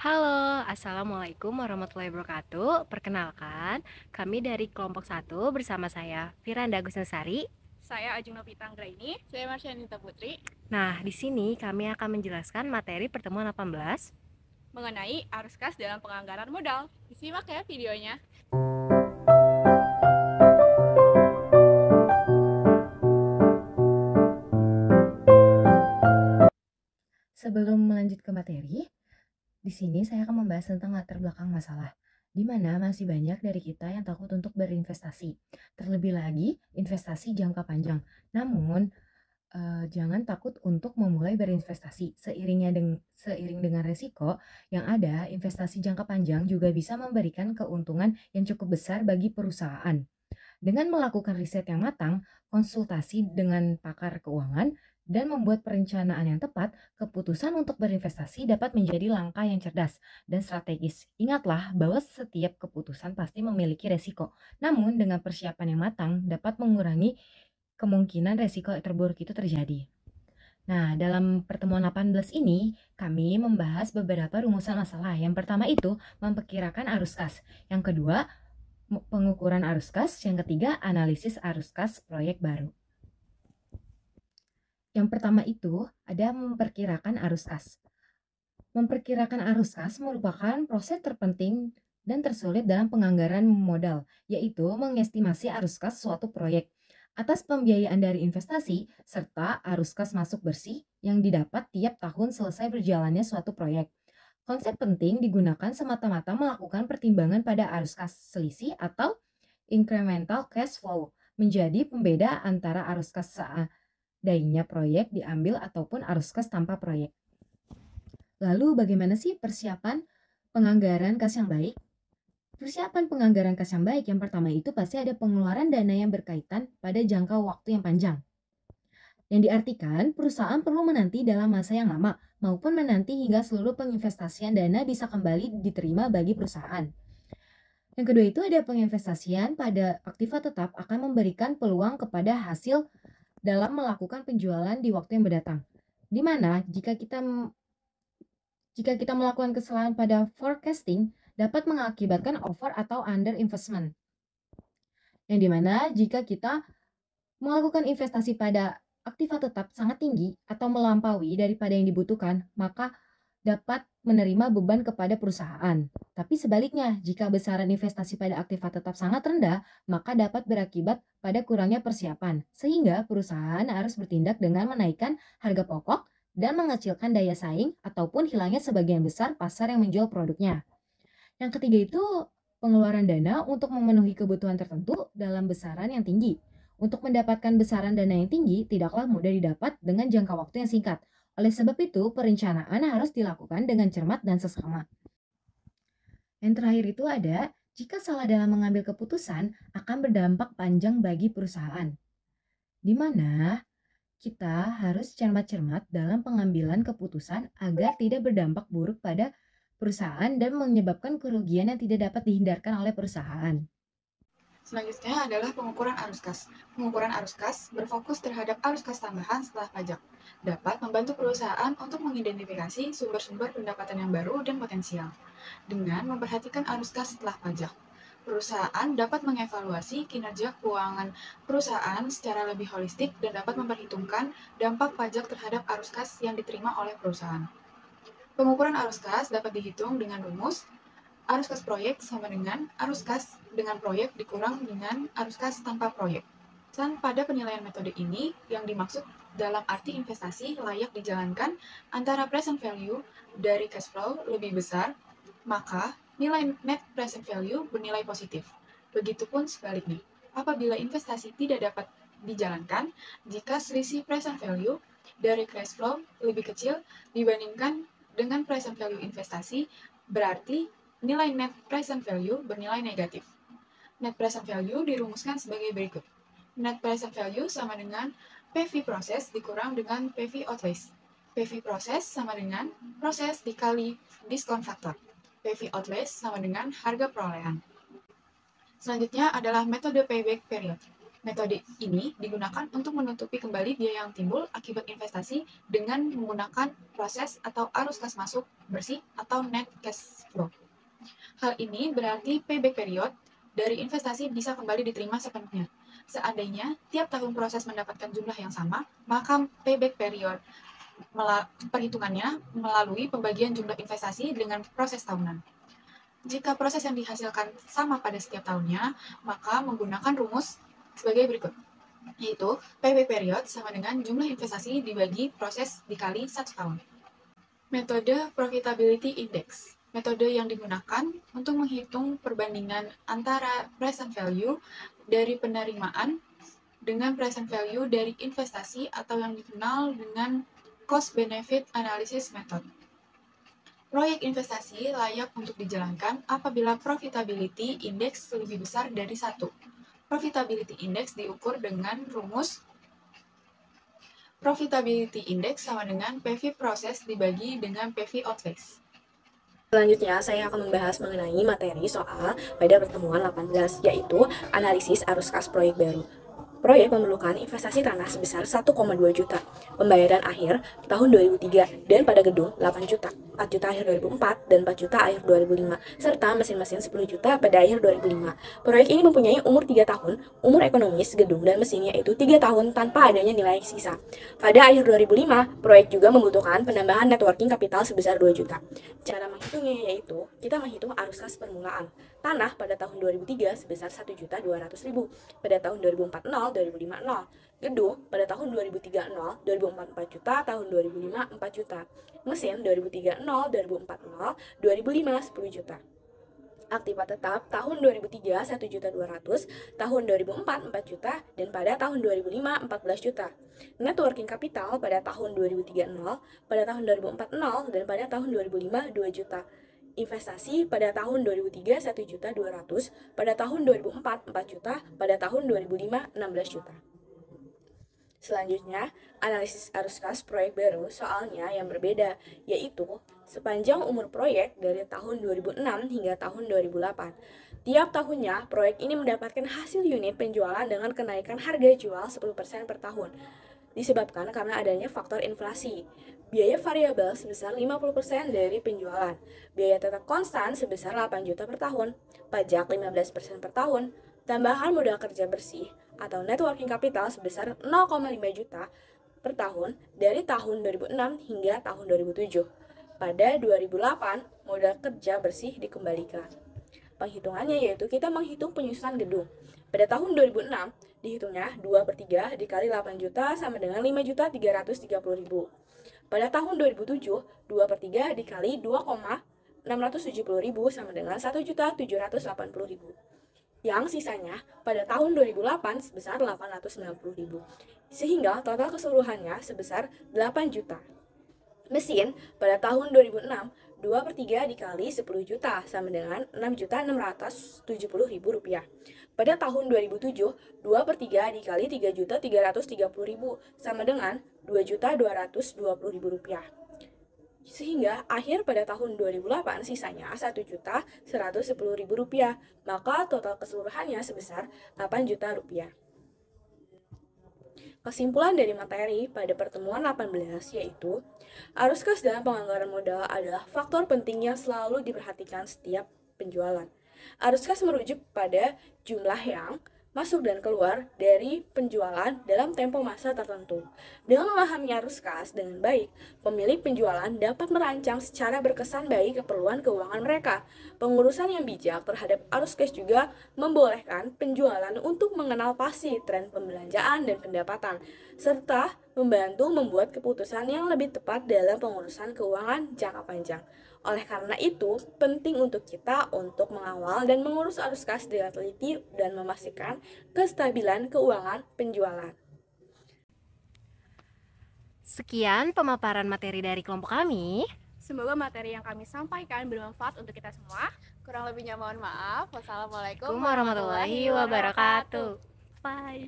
Halo, Assalamualaikum warahmatullahi wabarakatuh. Perkenalkan, kami dari kelompok satu bersama saya Firanda Gusnasari. Saya Ajeng Novita Anggraini. Saya Marsyanita Putri. Nah, di sini kami akan menjelaskan materi pertemuan 18 Mengenai arus kas dalam penganggaran modal. Disimak ya videonya. Sebelum melanjut ke materi, di sini saya akan membahas tentang latar belakang masalah, di mana masih banyak dari kita yang takut untuk berinvestasi. Terlebih lagi, investasi jangka panjang. Namun, jangan takut untuk memulai berinvestasi. Seiring dengan resiko yang ada, investasi jangka panjang juga bisa memberikan keuntungan yang cukup besar bagi perusahaan. Dengan melakukan riset yang matang, konsultasi dengan pakar keuangan, dan membuat perencanaan yang tepat, keputusan untuk berinvestasi dapat menjadi langkah yang cerdas dan strategis. Ingatlah bahwa setiap keputusan pasti memiliki resiko. Namun, dengan persiapan yang matang dapat mengurangi kemungkinan resiko terburuk itu terjadi. Nah, dalam pertemuan 18 ini, kami membahas beberapa rumusan masalah. Yang pertama itu, memperkirakan arus kas. Yang kedua, pengukuran arus kas. Yang ketiga, analisis arus kas proyek baru. Yang pertama itu, ada memperkirakan arus kas. Memperkirakan arus kas merupakan proses terpenting dan tersulit dalam penganggaran modal, yaitu mengestimasi arus kas suatu proyek atas pembiayaan dari investasi serta arus kas masuk bersih yang didapat tiap tahun selesai berjalannya suatu proyek. Konsep penting digunakan semata-mata melakukan pertimbangan pada arus kas selisih atau incremental cash flow, menjadi pembeda antara arus kas seadanya proyek diambil ataupun arus kas tanpa proyek. Lalu bagaimana sih persiapan penganggaran kas yang baik? Persiapan penganggaran kas yang baik yang pertama itu pasti ada pengeluaran dana yang berkaitan pada jangka waktu yang panjang. Yang diartikan, perusahaan perlu menanti dalam masa yang lama maupun menanti hingga seluruh penginvestasian dana bisa kembali diterima bagi perusahaan. Yang kedua itu ada penginvestasian pada aktiva tetap akan memberikan peluang kepada hasil dalam melakukan penjualan di waktu yang mendatang. Di mana jika kita melakukan kesalahan pada forecasting dapat mengakibatkan over atau under investment. Yang dimana jika kita melakukan investasi pada aktiva tetap sangat tinggi atau melampaui daripada yang dibutuhkan, maka dapat menerima beban kepada perusahaan. Tapi sebaliknya, jika besaran investasi pada aktiva tetap sangat rendah, maka dapat berakibat pada kurangnya persiapan, sehingga perusahaan harus bertindak dengan menaikkan harga pokok dan mengecilkan daya saing ataupun hilangnya sebagian besar pasar yang menjual produknya. Yang ketiga itu pengeluaran dana untuk memenuhi kebutuhan tertentu dalam besaran yang tinggi. Untuk mendapatkan besaran dana yang tinggi tidaklah mudah didapat dengan jangka waktu yang singkat. Oleh sebab itu, perencanaan harus dilakukan dengan cermat dan seksama. Yang terakhir itu ada, jika salah dalam mengambil keputusan akan berdampak panjang bagi perusahaan. Di mana kita harus cermat-cermat dalam pengambilan keputusan agar tidak berdampak buruk pada perusahaan dan menyebabkan kerugian yang tidak dapat dihindarkan oleh perusahaan. Selanjutnya adalah pengukuran arus kas. Pengukuran arus kas berfokus terhadap arus kas tambahan setelah pajak. Dapat membantu perusahaan untuk mengidentifikasi sumber-sumber pendapatan yang baru dan potensial. Dengan memperhatikan arus kas setelah pajak, perusahaan dapat mengevaluasi kinerja keuangan perusahaan secara lebih holistik dan dapat memperhitungkan dampak pajak terhadap arus kas yang diterima oleh perusahaan. Pengukuran arus kas dapat dihitung dengan rumus arus kas proyek sama dengan arus kas dengan proyek dikurang dengan arus kas tanpa proyek. Dan pada penilaian metode ini, yang dimaksud dalam arti investasi layak dijalankan antara present value dari cash flow lebih besar, maka nilai net present value bernilai positif. Begitupun sebaliknya, apabila investasi tidak dapat dijalankan jika selisih present value dari cash flow lebih kecil dibandingkan dengan present value investasi, berarti nilai net present value bernilai negatif. Net present value dirumuskan sebagai berikut. Net present value sama dengan PV proses dikurang dengan PV outlays. PV proses sama dengan proses dikali diskon faktor. PV outlays sama dengan harga perolehan. Selanjutnya adalah metode payback period. Metode ini digunakan untuk menutupi kembali biaya yang timbul akibat investasi dengan menggunakan proses atau arus kas masuk bersih atau net cash flow. Hal ini berarti payback period dari investasi bisa kembali diterima sepenuhnya. Seandainya tiap tahun proses mendapatkan jumlah yang sama, maka payback period perhitungannya melalui pembagian jumlah investasi dengan proses tahunan. Jika proses yang dihasilkan sama pada setiap tahunnya, maka menggunakan rumus sebagai berikut, yaitu payback period sama dengan jumlah investasi dibagi proses dikali 1 tahun. Metode Profitability Index. Metode yang digunakan untuk menghitung perbandingan antara present value dari penerimaan dengan present value dari investasi atau yang dikenal dengan Cost Benefit Analysis Method. Proyek investasi layak untuk dijalankan apabila Profitability Index lebih besar dari 1. Profitability Index diukur dengan rumus Profitability Index sama dengan PV proses dibagi dengan PV outlays. Selanjutnya, saya akan membahas mengenai materi soal pada pertemuan 18, yaitu analisis arus kas proyek baru. Proyek memerlukan investasi tanah sebesar 1,2 juta, pembayaran akhir tahun 2003, dan pada gedung 8 juta, 4 juta akhir 2004, dan 4 juta akhir 2005, serta mesin-mesin 10 juta pada akhir 2005. Proyek ini mempunyai umur 3 tahun, umur ekonomis gedung dan mesinnya itu 3 tahun tanpa adanya nilai sisa. Pada akhir 2005, proyek juga membutuhkan penambahan net working capital sebesar 2 juta. Cara menghitungnya yaitu, kita menghitung arus kas permulaan. Tanah pada tahun 2003 sebesar 1.200.000, pada tahun 2004 0, 2005 0. Gedung pada tahun 2003 0, 2004 4 juta, tahun 2005 4 juta. Mesin 2003 0, 2004 0, 2005 10 juta. Aktiva tetap tahun 2003 1.200.000, tahun 2004 4 juta, dan pada tahun 2005 14 juta. Net working capital pada tahun 2003 0, pada tahun 2004 0, dan pada tahun 2005 2 juta. Investasi pada tahun 2003 1.200.000, pada tahun 2004 4 juta, pada tahun 2005 16 juta. Selanjutnya, analisis arus kas proyek baru soalnya yang berbeda, yaitu sepanjang umur proyek dari tahun 2006 hingga tahun 2008. Tiap tahunnya, proyek ini mendapatkan hasil unit penjualan dengan kenaikan harga jual 10% per tahun, disebabkan karena adanya faktor inflasi. Biaya variabel sebesar 50% dari penjualan, biaya tetap konstan sebesar 8 juta per tahun, pajak 15% per tahun, tambahan modal kerja bersih atau net working capital sebesar 0,5 juta per tahun dari tahun 2006 hingga tahun 2007. Pada 2008, modal kerja bersih dikembalikan. Penghitungannya yaitu kita menghitung penyusunan gedung. Pada tahun 2006, dihitungnya 2/3 dikali 8 juta sama dengan 5.330.000. Pada tahun 2007, 2/3 dikali 2,670.000 sama dengan 1.780.000. Yang sisanya pada tahun 2008 sebesar 890.000. Sehingga total keseluruhannya sebesar 8 juta. Mesin pada tahun 2006, 2/3 dikali 10 juta sama dengan 6.670.000 rupiah. Pada tahun 2007, 2/3 dikali 3.330.000 sama dengan 2.220.000 rupiah. Sehingga akhir pada tahun 2008 sisanya 1.110.000 rupiah, maka total keseluruhannya sebesar 8 juta rupiah. Kesimpulan dari materi pada pertemuan 18 yaitu, arus kas dalam penganggaran modal adalah faktor penting yang selalu diperhatikan setiap penjualan. Arus kas merujuk pada jumlah yang masuk dan keluar dari penjualan dalam tempo masa tertentu. Dengan memahami arus kas dengan baik, pemilik penjualan dapat merancang secara berkesan bagi keperluan keuangan mereka. Pengurusan yang bijak terhadap arus kas juga membolehkan penjualan untuk mengenal pasti tren pembelanjaan dan pendapatan, serta membantu membuat keputusan yang lebih tepat dalam pengurusan keuangan jangka panjang. Oleh karena itu, penting untuk kita untuk mengawal dan mengurus arus kas dengan teliti dan memastikan kestabilan keuangan penjualan. Sekian pemaparan materi dari kelompok kami. Semoga materi yang kami sampaikan bermanfaat untuk kita semua. Kurang lebihnya mohon maaf. Wassalamualaikum Warahmatullahi wabarakatuh. Bye.